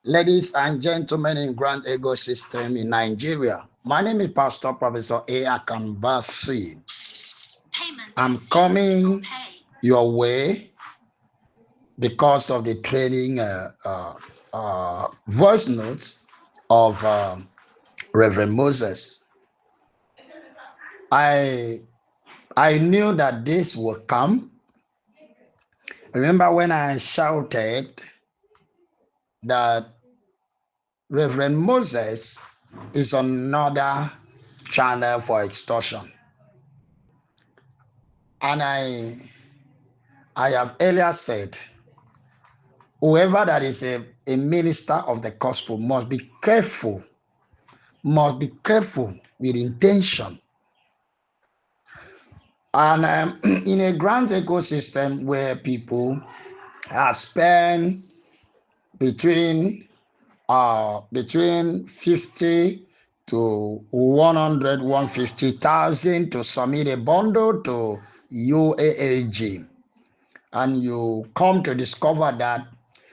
Ladies and gentlemen in Grand Ecosystem in Nigeria, my name is Pastor Professor Akan Bassey. I'm coming your way because of the training voice notes of Reverend Moses. I knew that this would come. Remember when I shouted that Reverend Moses is another channel for extortion. And I have earlier said, whoever that is a minister of the gospel must be careful with intention. And in a grand ecosystem where people have spent between 50 to 100, 150,000 to submit a bundle to UAAG, and you come to discover that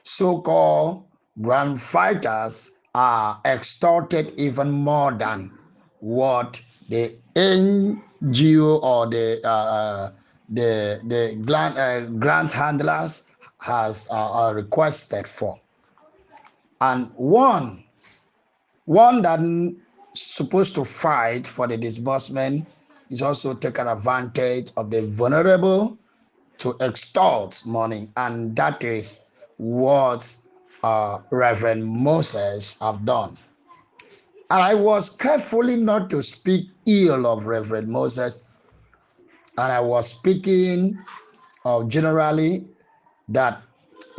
so-called grand fighters are extorted even more than what the NGO or the grant handlers has requested for. And one that supposed to fight for the disbursement is also taking advantage of the vulnerable to extort money, and that is what Reverend Moses have done. And I was carefully not to speak ill of Reverend Moses, and I was speaking of generally that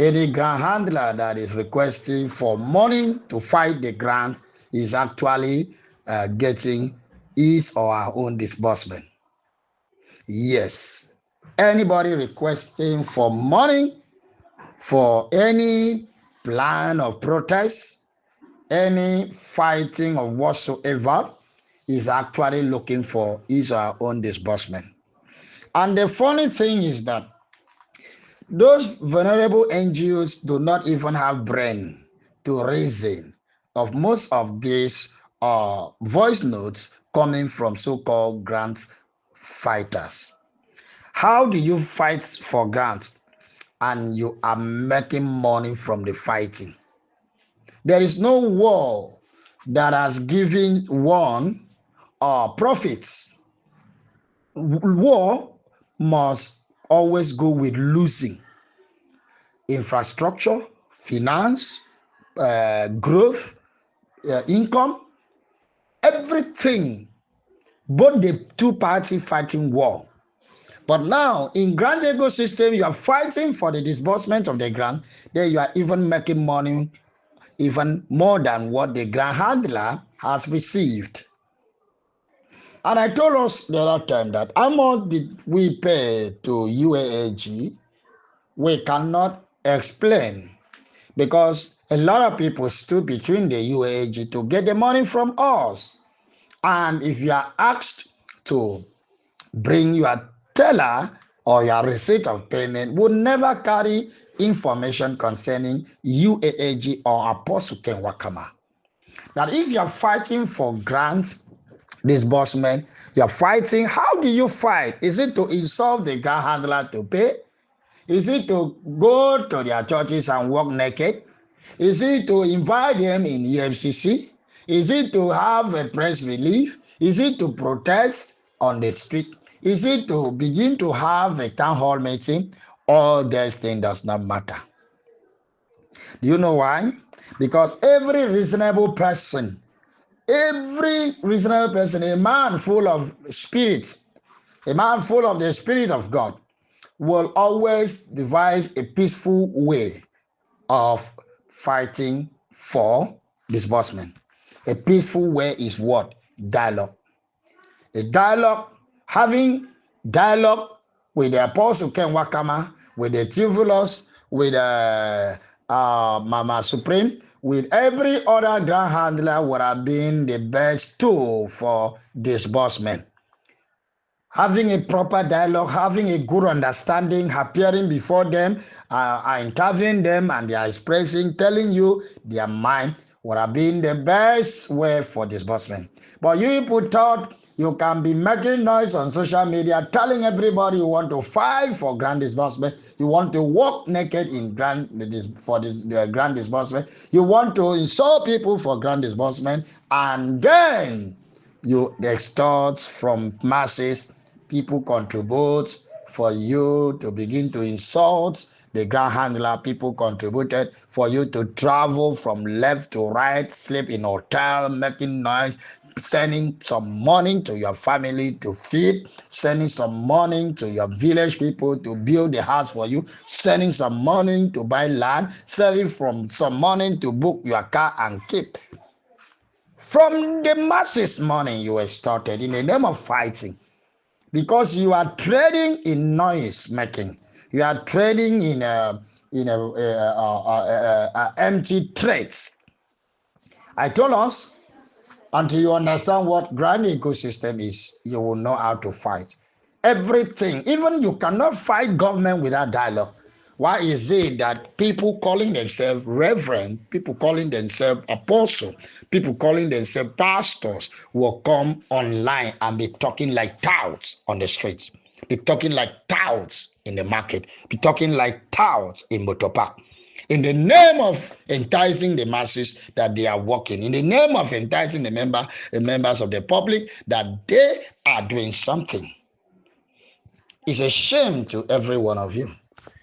any grant handler that is requesting for money to fight the grant is actually getting his or her own disbursement. Yes, anybody requesting for money for any plan of protest, any fighting of whatsoever, is actually looking for his or her own disbursement. And the funny thing is that those vulnerable NGOs do not even have brain to reason of most of these voice notes coming from so-called grant fighters. How do you fight for grants and you are making money from the fighting? There is no war that has given one profits. War must always go with losing. Infrastructure, finance, growth, income, everything. Both the two parties fighting war. But now in grant ecosystem, you are fighting for the disbursement of the grant. Then you are even making money even more than what the grant handler has received. And I told us the other time that how much did we pay to UAAG? We cannot explain, because a lot of people stood between the UAAG to get the money from us. And if you are asked to bring your teller or your receipt of payment, would never carry information concerning UAAG or Apostle Ken Wakama. That if you are fighting for grants disbursement, you are fighting. How do you fight? Is it to insult the grant handler to pay? Is it to go to their churches and walk naked? Is it to invite them in EFCC? Is it to have a press relief? Is it to protest on the street? Is it to begin to have a town hall meeting? All these things does not matter. Do you know why? Because every reasonable person, a man full of spirit, a man full of the Spirit of God, will always devise a peaceful way of fighting for disbursement. A peaceful way is what? Dialogue. A dialogue, having dialogue with the Apostle Ken Wakama, with the Theophilus, with Mama Supreme, with every other grand handler would have been the best tool for disbursement. having a proper dialogue, having a good understanding, appearing before them, interviewing them, and they are expressing, telling you their mind would have been the best way for disbursement. But you people thought you can be making noise on social media, telling everybody you want to fight for grand disbursement, you want to walk naked in the grand disbursement, you want to insult people for grand disbursement, and then you extort from masses. People contribute for you to begin to insult the ground handler. People contributed for you to travel from left to right, sleep in hotel, making noise, sending some money to your family to feed, sending some money to your village people to build the house for you, sending some money to buy land, selling from some money to book your car and keep. From the masses money you extorted in the name of fighting, because you are trading in noise making, you are trading in empty threats. I told us, until you understand what grand ecosystem is, you will know how to fight everything. Even you cannot fight government without dialogue. Why is it that people calling themselves reverend, people calling themselves apostle, people calling themselves pastors will come online and be talking like touts on the streets, be talking like touts in the market, be talking like touts in motor park, in the name of enticing the masses that they are working, in the name of enticing the members of the public that they are doing something? It's a shame to every one of you.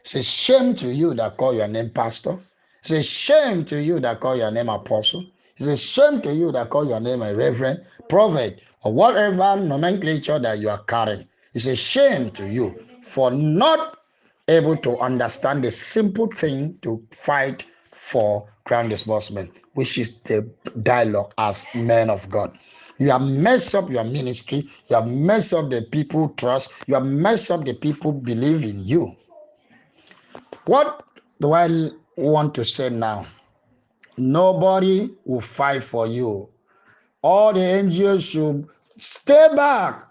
It's a shame to you that call your name pastor. It's a shame to you that call your name apostle. It's a shame to you that call your name a reverend, prophet, or whatever nomenclature that you are carrying. It's a shame to you for not able to understand the simple thing to fight for grand disbursement, which is the dialogue as men of God. You have messed up your ministry. You have messed up the people trust. You have messed up the people believe in you. What do I want to say now? Nobody will fight for you. All the NGOs should stay back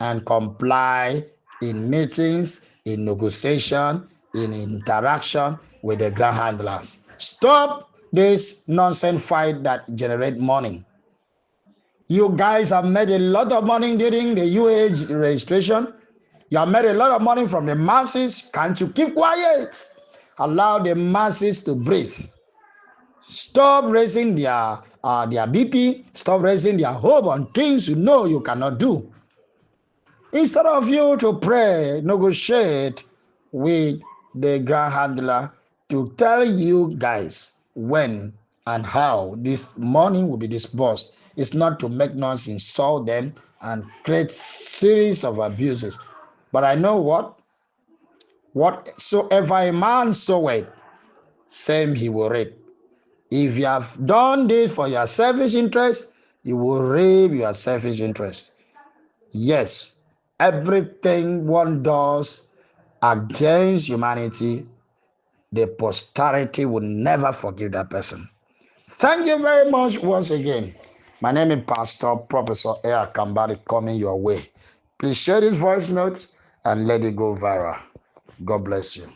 and comply in meetings, in negotiation, in interaction with the ground handlers. Stop this nonsense fight that generate money. You guys have made a lot of money during the UAH registration. You have made a lot of money from the masses. Can't you keep quiet? Allow the masses to breathe. Stop raising their BP. Stop raising their hope on things you know you cannot do. Instead of you to pray, negotiate with the ground handler to tell you guys when and how this money will be disbursed. It's not to make noise, insult them, and create series of abuses. But I know whatsoever a man soweth, same he will reap. If you have done this for your selfish interest, you will reap your selfish interest. Yes, everything one does against humanity, the posterity will never forgive that person. Thank you very much once again. My name is Pastor Professor Akan coming your way. Please share this voice note and let it go viral. God bless you.